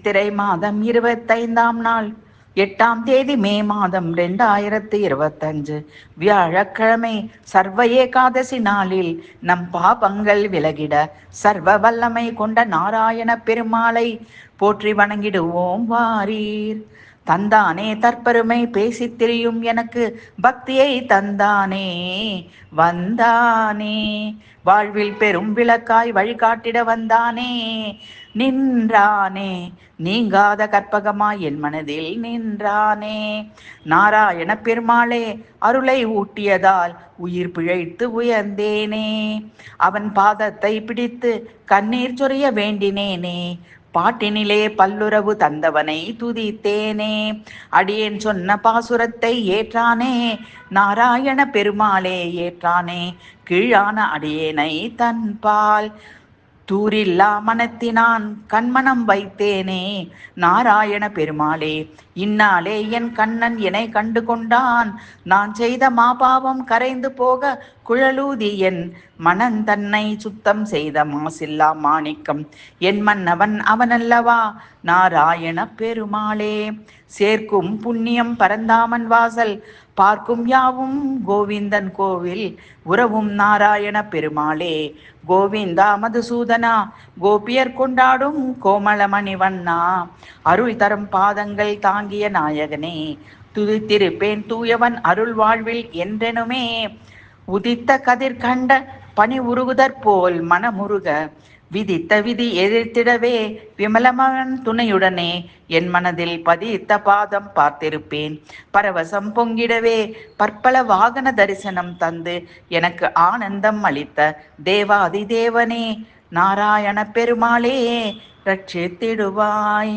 சித்திரை மாதம் 25ஆம் நாள் 8ஆம் தேதி மே மாதம் 2025 வியாழக்கிழமை சர்வ ஏகாதசி நாளில் நம் பாபங்கள் விலகிட சர்வ வல்லமை கொண்ட நாராயண பெருமாளை போற்றி வணங்கிடுவோம் வாரீர். தந்தானே தற்பெருமை பேசித் திரியும் எனக்கு பக்தியை தந்தானே வந்தானே, வாழ்வில் பெரும் விளக்காய் வழிகாட்டிட வந்தானே நின்றானே, நீங்காத கற்பகமாய் என் மனதில் நின்றானே. நாராயண பெருமாளே அருளை ஊட்டியதால் உயிர் பிழைத்து உயர்ந்தேனே, அவன் பாதத்தை பிடித்து கண்ணீர் சொரிய வேண்டினேனே, பாட்டினிலே பல்லுறவு தந்தவனை துதித்தேனே, அடியேன் சொன்ன பாசுரத்தை ஏற்றானே நாராயண பெருமாளே ஏற்றானே, கீழான அடியேனை தன்பால் தூரில்லா மனத்தினான் கண்மணம் வைத்தேனே நாராயண பெருமாளே. இந்நாளே என் கண்ணன் என்னை கண்டு கொண்டான், நான் செய்த மாபாவம் கரைந்து போக குழலூதி என் மனந்தன்னை சுத்தம் செய்த மாசில்லா மாணிக்கம் என் மன்னவன் அவனல்லவா நாராயண பெருமாளே. சேர்க்கும் புண்ணியம் பரந்தாமன் வாசல் பார்க்கும் யாவும் கோவிந்தன் கோவில் உறவும் நாராயண பெருமாளே. கோவிந்தா மதுசூதனா கோபியர் கொண்டாடும் கோமளமணிவண்ணா, அருள் தரும் பாதங்கள் தாங்கிய நாயகனே, துதித்திருப்பேன் தூயவன் அருள் வாழ்வில் என்றெனுமே. உதித்த கதிர் கண்ட பனி உருகுதற்போல் மனமுருக விதித்த விதி எதிர்த்திடவே விமலமன் துணையுடனே என் மனதில் பதித்த பாதம் பார்த்திருப்பேன். பரவசம் பொங்கிடவே பற்பல வாகன தரிசனம் தந்து எனக்கு ஆனந்தம் அளித்த தேவாதி தேவனே நாராயண பெருமாளே ரட்சித்திடுவாய்.